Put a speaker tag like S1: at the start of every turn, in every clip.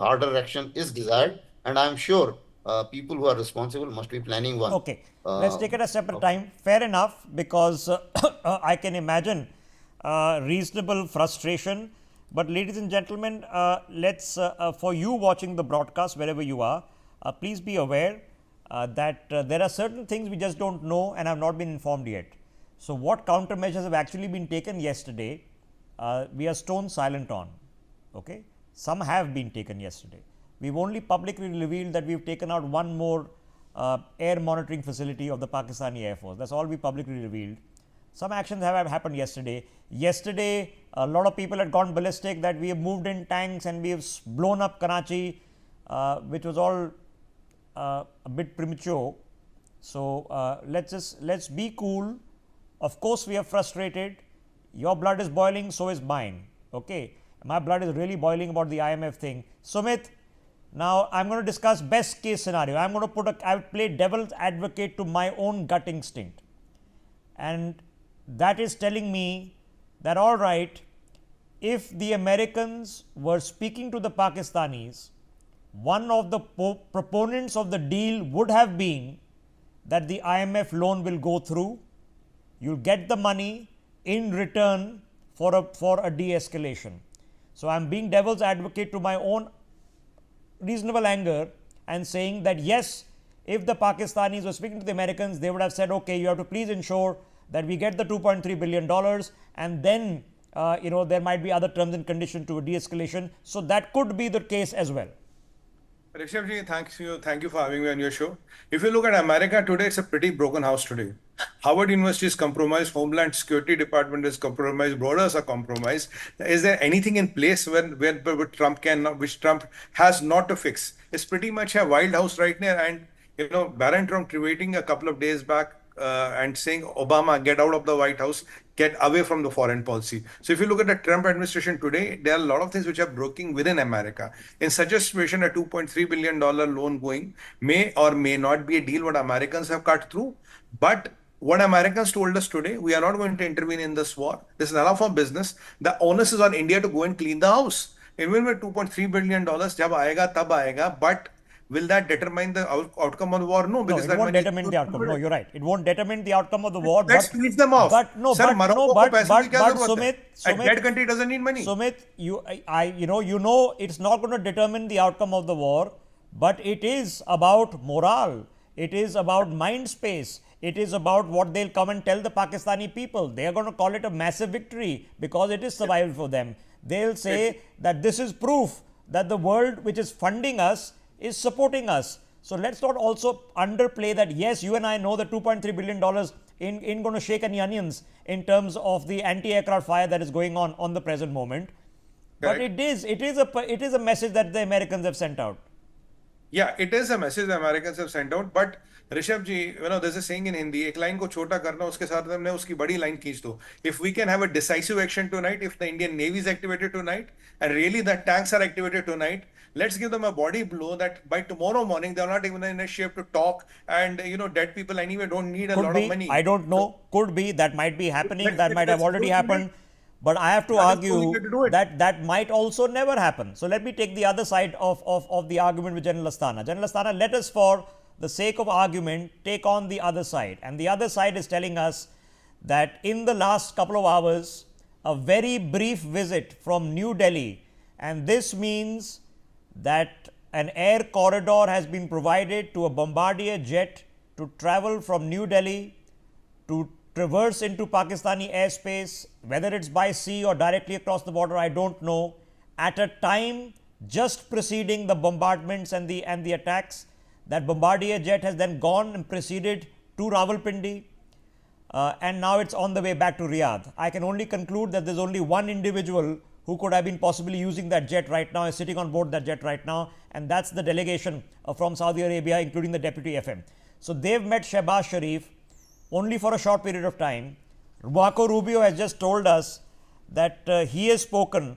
S1: harder action is desired, and I'm sure people who are responsible must be planning one.
S2: Okay, let's
S1: Uh,
S2: take it a separate time. Fair enough, because I can imagine reasonable frustration. But, ladies and gentlemen, for you watching the broadcast wherever you are, please be aware that there are certain things we just don't know and have not been informed yet. So, what countermeasures have actually been taken yesterday, we are stone silent on. Okay, some have been taken yesterday. We've only publicly revealed that we've taken out one more air monitoring facility of the Pakistani Air Force. That's all we publicly revealed. Some actions have happened yesterday. Yesterday, a lot of people had gone ballistic that we have moved in tanks and we have blown up Karachi, which was all a bit premature. So let's be cool. Of course, we are frustrated. Your blood is boiling, so is mine. Okay, my blood is really boiling about the IMF thing. Sumit, now I'm going to discuss best case scenario. I'm going to I will play devil's advocate to my own gut instinct, and that is telling me that, all right, if the Americans were speaking to the Pakistanis, one of the proponents of the deal would have been that the IMF loan will go through. You'll get the money in return for a de-escalation. So I'm being devil's advocate to my own reasonable anger and saying that, yes, if the Pakistanis were speaking to the Americans, they would have said, okay, you have to please ensure that we get the $2.3 billion, and then there might be other terms and conditions to a de-escalation. So that could be the case as well.
S3: Rishabh ji, thank you for having me on your show. If you look at America today, it's a pretty broken house today. Harvard University is compromised, Homeland Security Department is compromised, borders are compromised. Is there anything in place which Trump has not to fix? It's pretty much a wild house right now. And Barron Trump tweeting a couple of days back and saying, Obama, get out of the White House, get away from the foreign policy. So if you look at the Trump administration today, there are a lot of things which are broken within America. In such a situation, a $2.3 billion loan going may or may not be a deal what Americans have cut through. But what Americans told us today, we are not going to intervene in this war. This is none of our business. The onus is on India to go and clean the house. Even with $2.3 billion, jab aayega, tab aayega, but will that determine the outcome of the war? No, because
S2: it won't determine the outcome. No, you're right. It won't determine the outcome of the war.
S3: Let's finish them off.
S2: But no,
S3: Sir,
S2: Sumit,
S3: a dead country doesn't need money.
S2: Sumit, you know, it's not going to determine the outcome of the war, but it is about morale. It is about mind space. It is about what they'll come and tell the Pakistani people. They are going to call it a massive victory because it is survival for them. They'll say that this is proof that the world which is funding us is supporting us. So let's not also underplay that, yes, you and I know that $2.3 billion ain't going to shake any onions in terms of the anti-aircraft fire that is going on the present moment. Correct. But it is a message that the Americans have sent out.
S3: Yeah, it is a message the Americans have sent out. But Rishabh ji, there's a saying in Hindi, एक line को छोटा करना उसके साथ हमने उसकी बड़ी line खींच दो. If we can have a decisive action tonight, if the Indian Navy is activated tonight, and really the tanks are activated tonight, let's give them a body blow that by tomorrow morning they're not even in a shape to talk, and dead people anyway don't need a lot of money.
S2: I don't know. Could be. That might be happening. That might have already happened. But I have to argue that might also never happen. So let me take the other side of the argument with General Asthana. General Asthana, let us, for the sake of argument, take on the other side. And the other side is telling us that in the last couple of hours, a very brief visit from New Delhi, and this means that an air corridor has been provided to a Bombardier jet to travel from New Delhi to traverse into Pakistani airspace, whether it's by sea or directly across the border, I don't know, at a time just preceding the bombardments and the attacks. That Bombardier jet has then gone and proceeded to Rawalpindi, and now it's on the way back to Riyadh. I can only conclude that there's only one individual who could have been possibly using that jet right now, is sitting on board that jet right now, and that's the delegation from Saudi Arabia, including the Deputy FM. So they've met Shehbaz Sharif only for a short period of time. Marco Rubio has just told us that he has spoken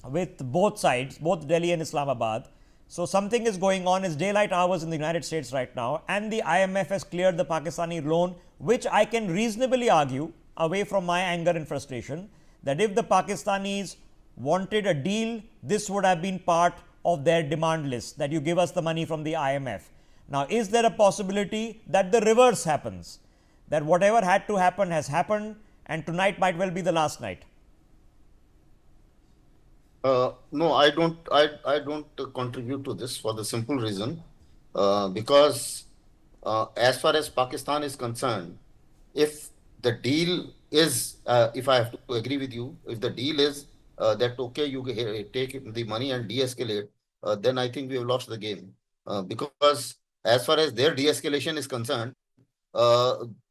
S2: with both sides, both Delhi and Islamabad. So something is going on. It's daylight hours in the United States right now, and the IMF has cleared the Pakistani loan, which I can reasonably argue, away from my anger and frustration, that if the Pakistanis wanted a deal, this would have been part of their demand list, that you give us the money from the IMF. Now, is there a possibility that the reverse happens? That whatever had to happen has happened, and tonight might well be the last night?
S1: No, I don't. I don't contribute to this for the simple reason, because as far as Pakistan is concerned, if the deal is, if I have to agree with you, if the deal is that okay, you take the money and de-escalate, then I think we have lost the game. Because as far as their de-escalation is concerned,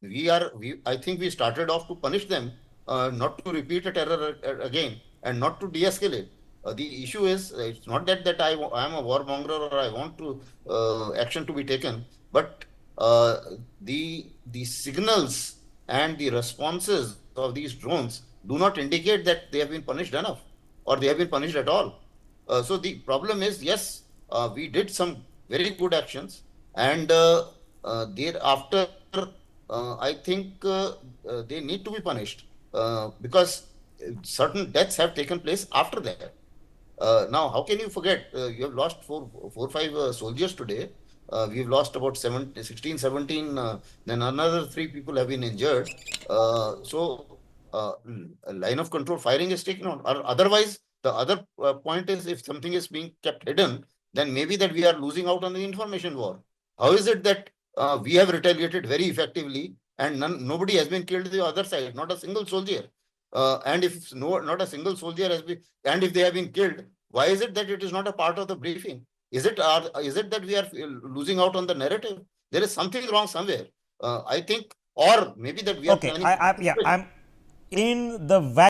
S1: we I think we started off to punish them, not to repeat a terror again and not to de-escalate. The issue is, it's not that I am a warmonger or I want to action to be taken, but uh, the signals and the responses of these drones do not indicate that they have been punished enough or they have been punished at all. So the problem is, yes, we did some very good actions, and thereafter, I think they need to be punished, because certain deaths have taken place after that. Now, how can you forget? You have lost four, five soldiers today. We've lost about 16, 17. Then another three people have been injured. A line of control firing is taken on. Or otherwise, the other point is, if something is being kept hidden, then maybe that we are losing out on the information war. How is it that we have retaliated very effectively and nobody has been killed on the other side, not a single soldier? And if not a single soldier has been, and if they have been killed, why is it that it is not a part of the briefing? Is it that we are losing out on the narrative? There is something wrong somewhere. I think, or maybe that we are
S2: Okay,
S1: planning.
S2: yeah, I'm in the